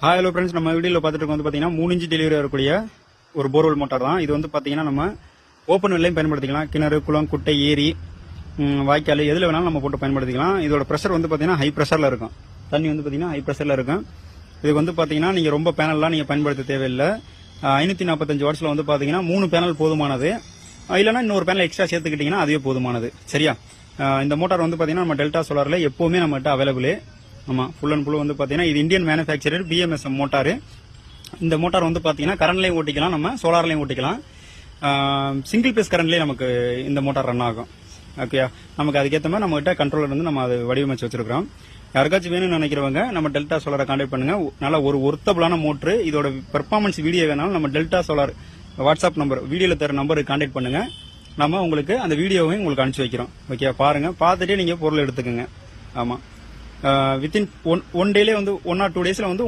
Hello friends, நம்ம வீடியோவில் பார்த்துட்டு வந்து பார்த்தீங்கன்னா 3 இன்ச் டெலிவரி வரக்கூடிய ஒரு போர்வெல் மோட்டார் தான். இது வந்து பார்த்தீங்கன்னா நம்ம ஓப்பன் வெல்லையும் பயன்படுத்திக்கலாம். கிணறு, குளம், குட்டை, ஏரி, வாய்க்கால் எதில் வேணாலும் நம்ம போட்டு பயன்படுத்திக்கலாம். இதோட ப்ரெஷர் வந்து பார்த்தீங்கன்னா ஹை ப்ரெஷரில் இருக்கும். தண்ணி வந்து பார்த்தீங்கன்னா ஹை ப்ரெஷரில் இருக்கும். இது வந்து பார்த்தீங்கன்னா நீங்கள் ரொம்ப பேனல்லாம் நீங்கள் பயன்படுத்த தேவையில்லை. 545 வாட்ஸில் வந்து பார்த்தீங்கன்னா 3 பேனல் போதுமானது. இல்லைனா இன்னொரு பேனல் எக்ஸ்ட்ரா சேர்த்துக்கிட்டிங்கன்னா அதுவே போதுமானது. சரியா? இந்த மோட்டார் வந்து பார்த்தீங்கன்னா நம்ம டெல்டா சோலாரில் எப்போவுமே நம்மகிட்ட அவைலபிள். ஆமாம், ஃபுல் அண்ட் ஃபுல் வந்து பார்த்தீங்கன்னா இது இந்தியன் மேனுஃபேக்சரர் BMSM மோட்டார். இந்த மோட்டார் வந்து பார்த்தீங்கன்னா கரண்ட்லையும் ஓட்டிக்கலாம், நம்ம சோலார்லையும் ஓட்டிக்கலாம். சிங்கிள் பேஸ் கரண்ட்லேயே நமக்கு இந்த மோட்டார் ரன் ஆகும். ஓகே, நமக்கு அதுக்கேற்ற மாதிரி நம்மகிட்ட கண்ட்ரோலர் வந்து நம்ம அதை வடிவமைச்சு வச்சிருக்கிறோம். யாருக்காச்சும் வேணும்னு நினைக்கிறவங்க நம்ம டெல்டா சோலாரை கான்டாக்ட் பண்ணுங்க. நல்லா ஒரு ஒர்த்தபிளான மோட்ரு. இதோட பெர்ஃபார்மன்ஸ் வீடியோ வேணாலும் நம்ம டெல்டா சோலார் வாட்ஸ்அப் நம்பர் வீடியோவில் தர நம்பருக்கு கான்டாக்ட் பண்ணுங்க. நம்ம உங்களுக்கு அந்த வீடியோவையும் உங்களுக்கு அனுப்பிச்சு வைக்கிறோம். ஓகே, பாருங்க, பார்த்துட்டே நீங்க பொருள் எடுத்துக்கோங்க. ஆமா, வித்தின் 1 டேலே வந்து 1 or 2 டேஸ்ல வந்து